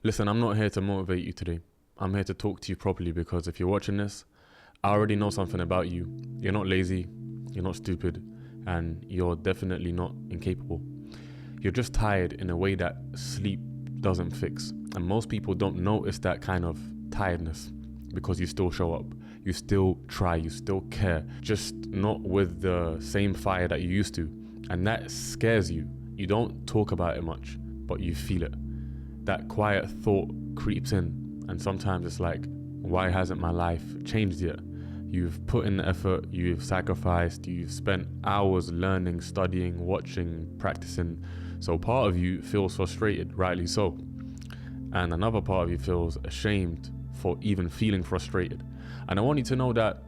Listen, I'm not here to motivate you today. I'm here to talk to you properly because if you're watching this, I already know something about you. You're not lazy, you're not stupid, and you're definitely not incapable. You're just tired in a way that sleep doesn't fix. And most people don't notice that kind of tiredness because you still show up. You still try, you still care, just not with the same fire that you used to. And that scares you. You don't talk about it much, but you feel it. That quiet thought creeps in, and sometimes it's like, why hasn't my life changed yet? You've put in the effort, you've sacrificed, you've spent hours learning, studying, watching, practicing. So part of you feels frustrated, rightly so. And another part of you feels ashamed for even feeling frustrated. And I want you to know that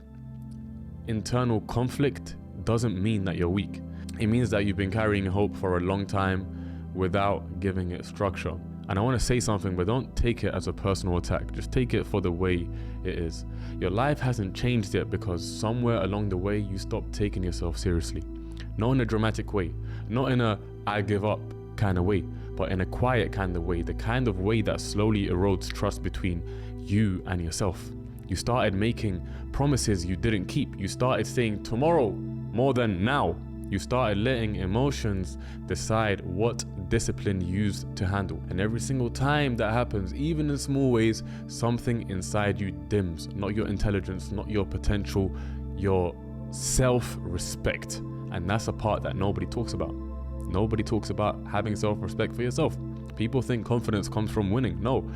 internal conflict doesn't mean that you're weak. It means that you've been carrying hope for a long time without giving it structure. And I want to say something, but don't take it as a personal attack. Just take it for the way it is. Your life hasn't changed yet because somewhere along the way you stopped taking yourself seriously. Not in a dramatic way, not in a I give up kind of way, but in a quiet kind of way, the kind of way that slowly erodes trust between you and yourself. You started making promises you didn't keep. You started saying tomorrow more than now. You started letting emotions decide what discipline you use to handle. And every single time that happens, even in small ways, something inside you dims. Not your intelligence, not your potential, your self-respect. And that's a part that nobody talks about. Nobody talks about having self-respect for yourself. People think confidence comes from winning. No.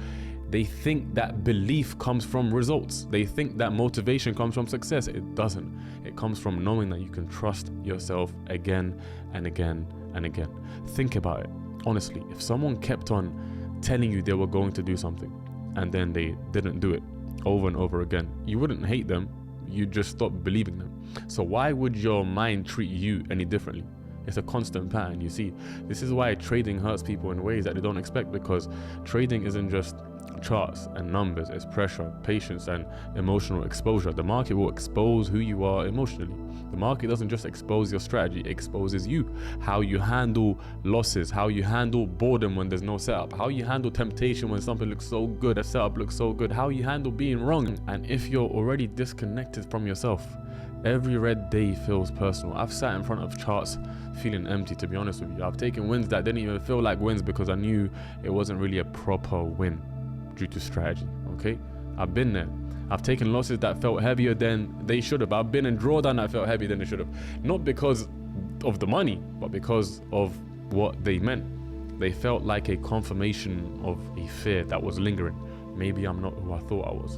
They think that belief comes from results. They think that motivation comes from success. It doesn't. It comes from knowing that you can trust yourself again and again and again. Think about it. Honestly, if someone kept on telling you they were going to do something and then they didn't do it over and over again, you wouldn't hate them. You'd just stop believing them. So why would your mind treat you any differently? It's a constant pattern, you see. This is why trading hurts people in ways that they don't expect, because trading isn't just charts and numbers, it's pressure, patience, and emotional exposure. The market will expose who you are emotionally. The market doesn't just expose your strategy, it exposes you. How you handle losses, how you handle boredom when there's no setup, how you handle temptation when something looks so good, a setup looks so good, how you handle being wrong. And if you're already disconnected from yourself, every red day feels personal. I've sat in front of charts feeling empty, to be honest with you. I've taken wins that didn't even feel like wins because I knew it wasn't really a proper win due to strategy, okay? I've been there. I've taken losses that felt heavier than they should have. I've been in drawdown that felt heavier than they should have. Not because of the money, but because of what they meant. They felt like a confirmation of a fear that was lingering. Maybe I'm not who I thought I was.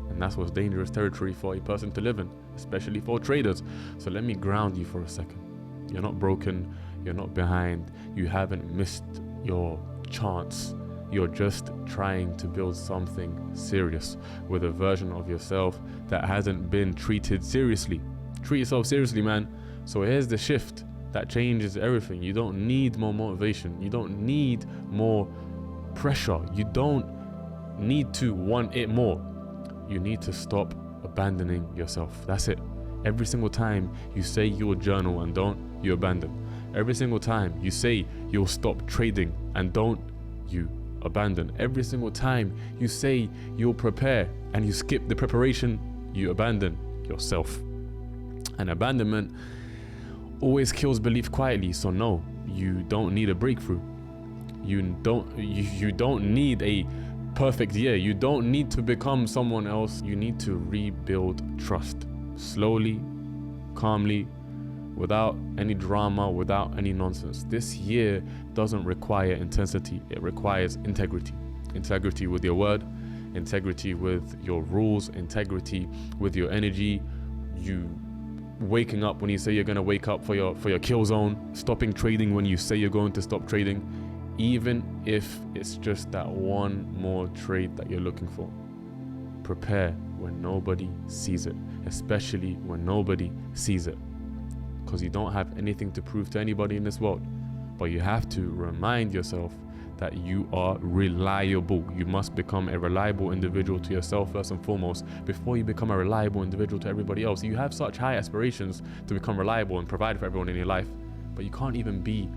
And that's what's dangerous territory for a person to live in, especially for traders. So let me ground you for a second. You're not broken, you're not behind, you haven't missed your chance. You're just trying to build something serious with a version of yourself that hasn't been treated seriously. Treat yourself seriously, man. So here's the shift that changes everything. You don't need more motivation. You don't need more pressure. You don't need to want it more. You need to stop abandoning yourself. That's it. Every single time you say you'll journal and don't, you abandon. Every single time you say you'll stop trading and don't, you abandon. Every single time you say you'll prepare and you skip the preparation, you abandon yourself. And abandonment always kills belief quietly. So no, you don't need a breakthrough. You don't need a perfect year. You don't need to become someone else. You need to rebuild trust slowly, calmly, without any drama, without any nonsense. This year doesn't require intensity, it requires integrity. Integrity with your word, integrity with your rules, integrity with your energy. You waking up when you say you're going to wake up for your kill zone, stopping trading when you say you're going to stop trading, even if it's just that one more trade that you're looking for. Prepare when nobody sees it, especially when nobody sees it. Because you don't have anything to prove to anybody in this world. But you have to remind yourself that you are reliable. You must become a reliable individual to yourself first and foremost before you become a reliable individual to everybody else. You have such high aspirations to become reliable and provide for everyone in your life, but you can't even be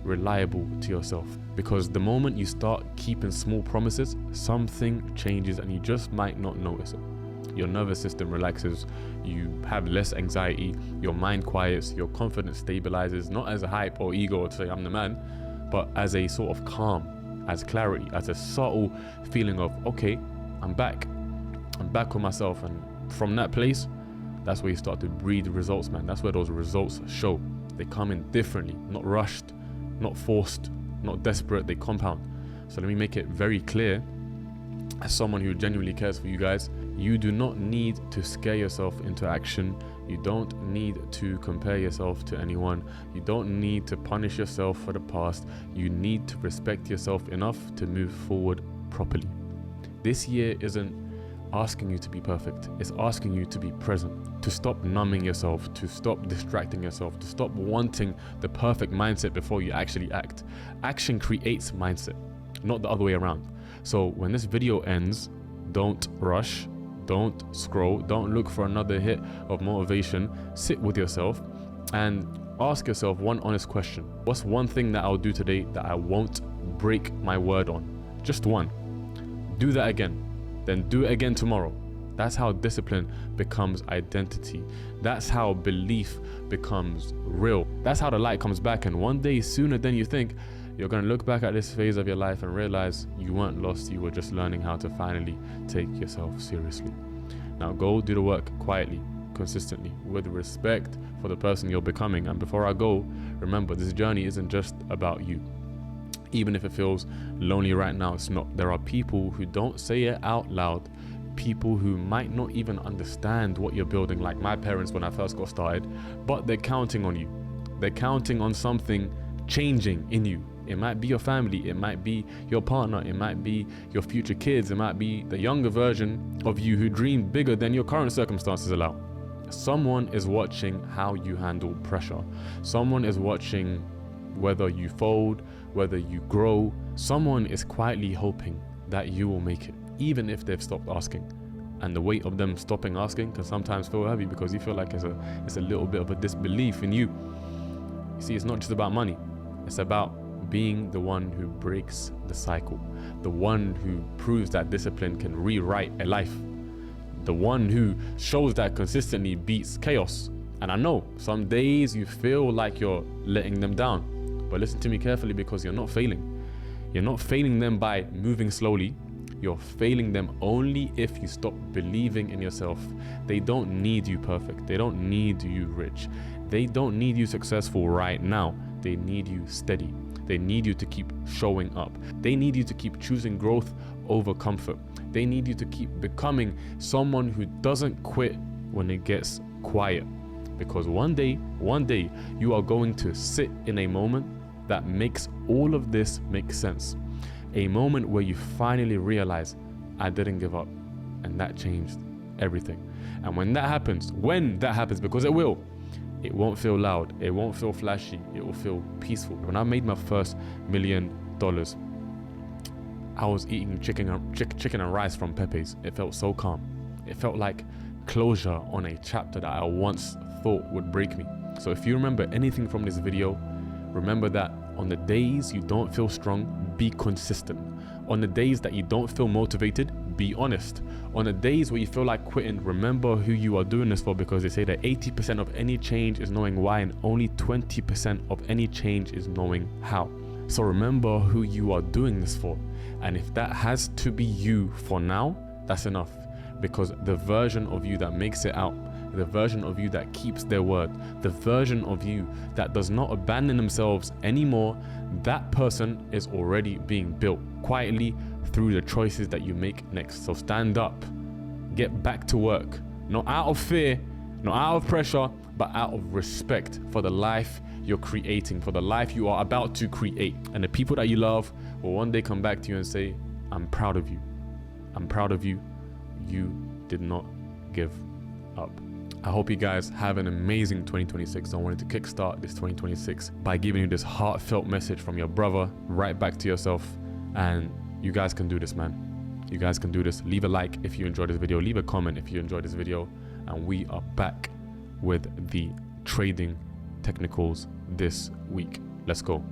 reliable to yourself. Because the moment you start keeping small promises, something changes and you just might not notice it. Your nervous system relaxes, you have less anxiety, your mind quiets, your confidence stabilizes, not as a hype or ego to say I'm the man, but as a sort of calm, as clarity, as a subtle feeling of, okay, I'm back with myself. And from that place, that's where you start to breed results, man. That's where those results show. They come in differently, not rushed, not forced, not desperate, they compound. So let me make it very clear, as someone who genuinely cares for you guys, you do not need to scare yourself into action. You don't need to compare yourself to anyone. You don't need to punish yourself for the past. You need to respect yourself enough to move forward properly. This year isn't asking you to be perfect. It's asking you to be present, to stop numbing yourself, to stop distracting yourself, to stop wanting the perfect mindset before you actually act. Action creates mindset, not the other way around. So when this video ends, don't rush, don't scroll, don't look for another hit of motivation. Sit with yourself and ask yourself one honest question. What's one thing that I'll do today that I won't break my word on? Just one. Do that again. Then do it again tomorrow. That's how discipline becomes identity. That's how belief becomes real. That's how the light comes back. And one day, sooner than you think, you're going to look back at this phase of your life and realize you weren't lost. You were just learning how to finally take yourself seriously. Now go do the work quietly, consistently, with respect for the person you're becoming. And before I go, remember, this journey isn't just about you. Even if it feels lonely right now, it's not. There are people who don't say it out loud, people who might not even understand what you're building, like my parents when I first got started, but they're counting on you. They're counting on something changing in you. It might be your family, it might be your partner, it might be your future kids, it might be the younger version of you who dream bigger than your current circumstances allow. Someone is watching how you handle pressure. Someone is watching whether you fold, whether you grow. Someone is quietly hoping that you will make it, even if they've stopped asking. And the weight of them stopping asking can sometimes feel heavy because you feel like it's a little bit of a disbelief in you. You see, it's not just about money. It's about being the one who breaks the cycle, the one who proves that discipline can rewrite a life, the one who shows that consistently beats chaos. And I know some days you feel like you're letting them down, but listen to me carefully, because you're not failing. You're not failing them by moving slowly. You're failing them only if you stop believing in yourself. They don't need you perfect. They don't need you rich. They don't need you successful right now. They need you steady. They need you to keep showing up. They need you to keep choosing growth over comfort. They need you to keep becoming someone who doesn't quit when it gets quiet. Because one day, you are going to sit in a moment that makes all of this make sense. A moment where you finally realize, I didn't give up. And that changed everything. And when that happens, because it will, it won't feel loud, it won't feel flashy, it will feel peaceful. When I made my first $1 million, I was eating chicken and rice from Pepe's. It felt so calm. It felt like closure on a chapter that I once thought would break me. So if you remember anything from this video, remember that on the days you don't feel strong, be consistent. On the days that you don't feel motivated, be honest. On the days where you feel like quitting, remember who you are doing this for, because they say that 80% of any change is knowing why and only 20% of any change is knowing how. So remember who you are doing this for. And if that has to be you for now, that's enough. Because the version of you that makes it out, the version of you that keeps their word, the version of you that does not abandon themselves anymore, that person is already being built quietly through the choices that you make next. So stand up, get back to work, not out of fear, not out of pressure, but out of respect for the life you're creating, for the life you are about to create. And the people that you love will one day come back to you and say, I'm proud of you. I'm proud of you. You did not give up. I hope you guys have an amazing 2026. I wanted to kickstart this 2026 by giving you this heartfelt message from your brother right back to yourself. And you guys can do this, man. You guys can do this. Leave a like if you enjoyed this video. Leave a comment if you enjoyed this video. And we are back with the trading technicals this week. Let's go.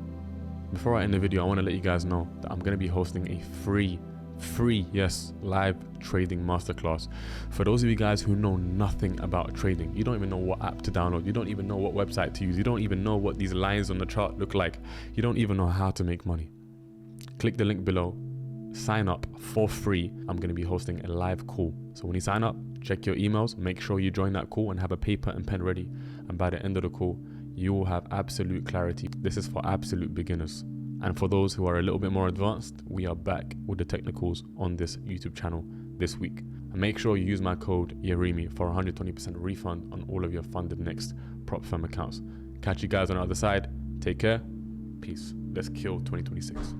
Before I end the video, I want to let you guys know that I'm going to be hosting a free, yes, live trading masterclass. For those of you guys who know nothing about trading, you don't even know what app to download, you don't even know what website to use, you don't even know what these lines on the chart look like, you don't even know how to make money. Click the link below, sign up for free. I'm going to be hosting a live call. So when you sign up, check your emails, make sure you join that call and have a paper and pen ready. And by the end of the call, you will have absolute clarity. This is for absolute beginners. And for those who are a little bit more advanced, we are back with the technicals on this YouTube channel this week. And make sure you use my code Yarimi for 120% refund on all of your funded next prop firm accounts. Catch you guys on the other side. Take care. Peace. Let's kill 2026.